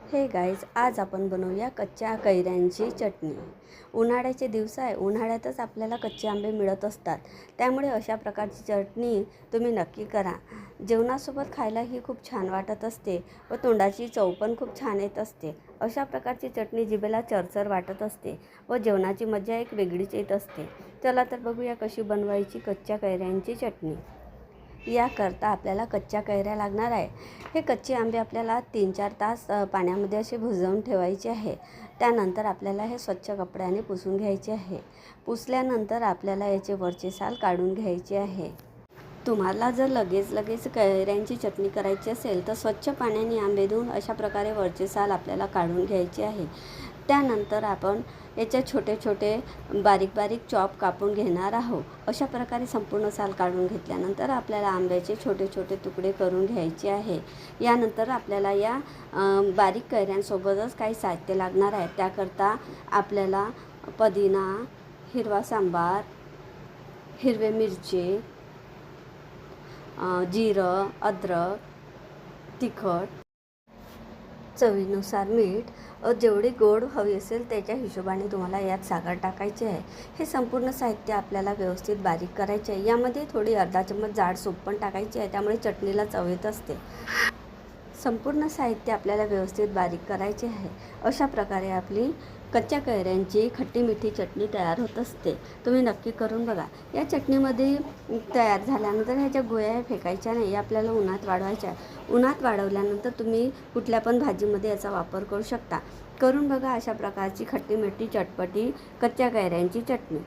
हे गाईज, आज आपण बनवूया कच्च्या कैऱ्यांची चटणी। उन्हाळ्याचे दिवस आहे, उन्हाळ्यातच आपल्याला कच्चे आंबे मिळत असतात, त्यामुळे अशा प्रकारची चटणी तुम्ही नक्की करा। जेवणासोबत खायला ही खूप छान वाटत असते व तोंडाची चव पण खूप छान येत असते। अशा प्रकारची चटणी जिभेला चरचर वाटत असते व जेवणाची मजा एक वेगळीच येत असते। चला तर बघूया कशी बनवायची कच्च्या कैऱ्यांची चटणी। याकरता आपल्याला कच्च्या कैऱ्या लागणार आहे। हे कच्चे आंबे आपल्याला 3-4 तास पाण्यामध्ये असे भिजवून ठेवायचे आहे। त्यानंतर आपल्याला हे स्वच्छ कपड्याने पुसून घ्यायचे आहे। पुसल्यानंतर आपल्याला याचे वरचे साल काढून घ्यायचे आहे। तुम्हाला जर लगेच कैऱ्यांची चटणी करायची असेल तर स्वच्छ पाण्याने आंबे धुवून अशा प्रकारे वरचे साल आपल्याला काढून घ्यायचे आहे। त्यानंतर आपण याचे छोटे बारीक चॉप कापून घेणार आहोत। अशा प्रकारे संपूर्ण साल काढून घेतल्यानंतर आपल्याला आंब्याचे छोटे तुकडे करून घ्यायचे आहे। यानंतर आपल्याला या बारीक कैऱ्यांसोबतच काही साहित्य लागणार आहे। त्याकरता आपल्याला पुदिना, हिरवा सांबार, हिरवे मिरची, जिरं, अद्रक, तिखट, चवीनुसार मीठ, जेवढी गोड हवी असेल त्याच्या हिशोबाने तुम्हाला यात साखर टाकायचे आहे। हे संपूर्ण साहित्य आपल्याला व्यवस्थित बारीक करायचे आहे। यामध्ये थोडी अर्धा चम्मच जाड सूप पण टाकायची आहे, त्यामुळे चटणीला चव येत असते। संपूर्ण साहित्य आपल्याला व्यवस्थित बारीक करायचे आहे। अशा प्रकारे आपली कच्च्या कैऱ्यांची खट्टी मिठी चटणी तयार होत असते। तुम्ही नक्की करून बघा। या चटणीमध्ये तयार झाल्यानंतर ह्याच्या गोळ्या फेकायच्या नाही, आपल्याला उन्हात वाळवायच्या आहे। उन्हात वाळवल्यानंतर तुम्ही कुठल्या पण भाजीमध्ये याचा वापर करू शकता। करून बघा अशा प्रकारची खट्टी मिठी चटपटी कच्च्या कैऱ्यांची चटणी।